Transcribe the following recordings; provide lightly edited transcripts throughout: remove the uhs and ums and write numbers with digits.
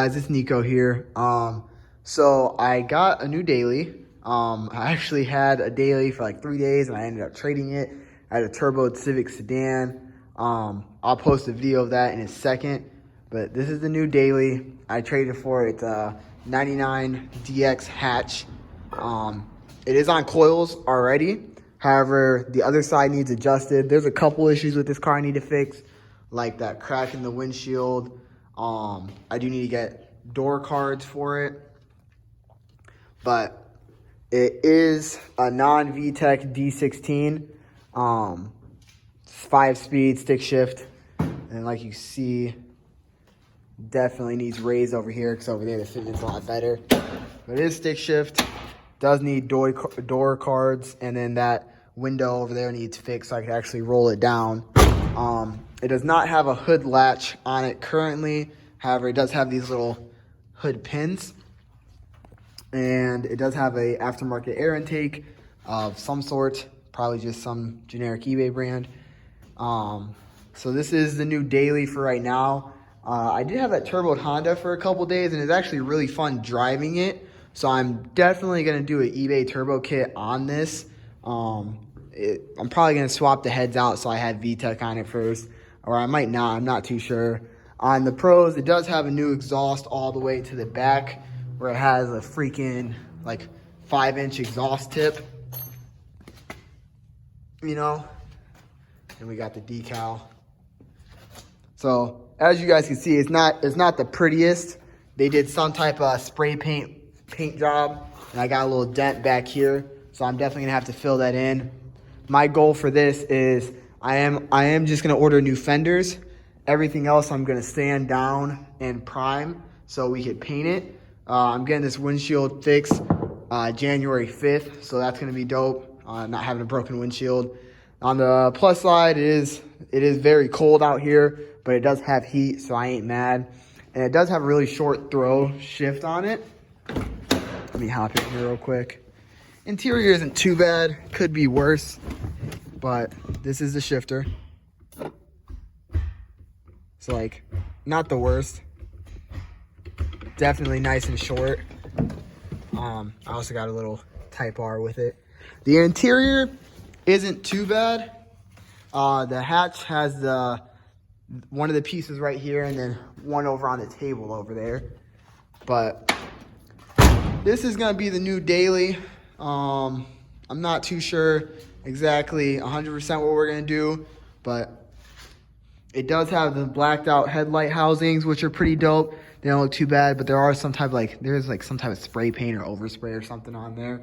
guys, it's Nico here. So I got a new daily. I actually had a daily for like 3 days and I ended up trading it. I had a turbo Civic sedan. I'll post a video of that in a second, but this is the new daily. I traded for it. It's a 99 DX Hatch. It is on coils already. However, the other side needs adjusted. There's a couple issues with this car I need to fix, like that crack in the windshield. I do need to get door cards for it, but it is a non-VTEC D16, 5-speed stick shift, and like you see, definitely needs raised over here because over there the fitment's a lot better. But it is stick shift, does need door cards, and then that window over there needs fixed so I can actually roll it down. It does not have a hood latch on it currently. However, it does have these little hood pins. And it does have a aftermarket air intake of some sort, probably just some generic eBay brand. So this is the new daily for right now. I did have that turboed Honda for a couple days, and it's actually really fun driving it. So I'm definitely going to do an eBay turbo kit on this. I'm probably going to swap the heads out so I had VTEC on it first. Or I might not, I'm not too sure. On the pros, it does have a new exhaust all the way to the back, where it has a freaking like 5-inch exhaust tip, you know, and we got the decal. So as you guys can see, it's not the prettiest. They did some type of spray paint job, and I got a little dent back here, so I'm definitely gonna have to fill that in. My goal for this is I am just gonna order new fenders. Everything else I'm gonna sand down and prime so we could paint it. I'm getting this windshield fixed January 5th, so that's gonna be dope. Not having a broken windshield. On the plus side, it is very cold out here, but it does have heat, so I ain't mad. And it does have a really short throw shift on it. Let me hop in here real quick. Interior isn't too bad, could be worse, but this is the shifter. It's like not the worst. Definitely nice and short. I also got a little Type R with it. The interior isn't too bad. The hatch has one of the pieces right here and then one over on the table over there. But this is gonna be the new daily. I'm not too sure exactly 100% what we're gonna do, but it does have the blacked out headlight housings, which are pretty dope. They don't look too bad, but there are some type there's some type of spray paint or overspray or something on there.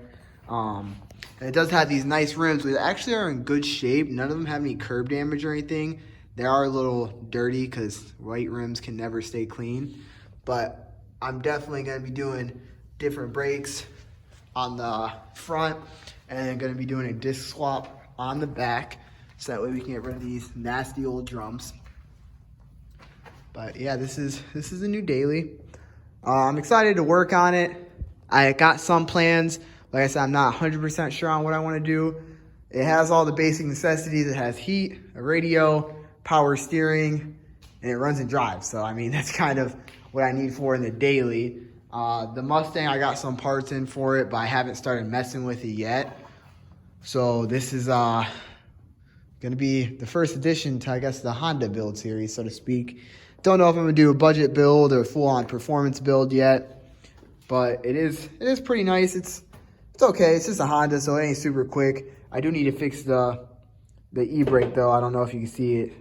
And it does have these nice rims, which actually are in good shape. None of them have any curb damage or anything. They are a little dirty because white rims can never stay clean. But I'm definitely gonna be doing different brakes on the front and gonna be doing a disc swap on the back, so that way we can get rid of these nasty old drums. But yeah, this is a new daily. I'm excited to work on it. I got some plans. Like I said, I'm not 100% sure on what I want to do. It has all the basic necessities. It has heat, a radio, power steering, and it runs and drives. So I mean, that's kind of what I need for in the daily. The Mustang, I got some parts in for it, but I haven't started messing with it yet. So this is gonna be the first addition to, I guess, the Honda build series, so to speak. Don't know if I'm gonna do a budget build or a full-on performance build yet, but it is pretty nice. It's okay. It's just a Honda, so it ain't super quick. I do need to fix the e-brake though. I don't know if you can see it.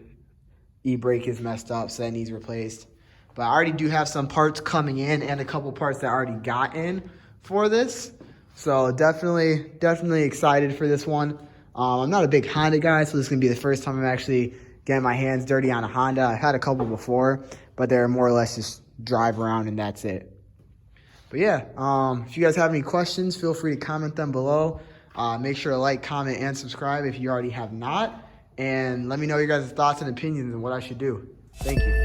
E-brake is messed up, so that needs replaced. But I already do have some parts coming in and a couple parts that I already got in for this. So definitely excited for this one. I'm not a big Honda guy, so this is gonna be the first time I'm actually getting my hands dirty on a Honda. I've had a couple before, but they're more or less just drive around and that's it. But yeah, if you guys have any questions, feel free to comment them below. Make sure to like, comment, and subscribe if you already have not. And let me know your guys' thoughts and opinions on what I should do. Thank you.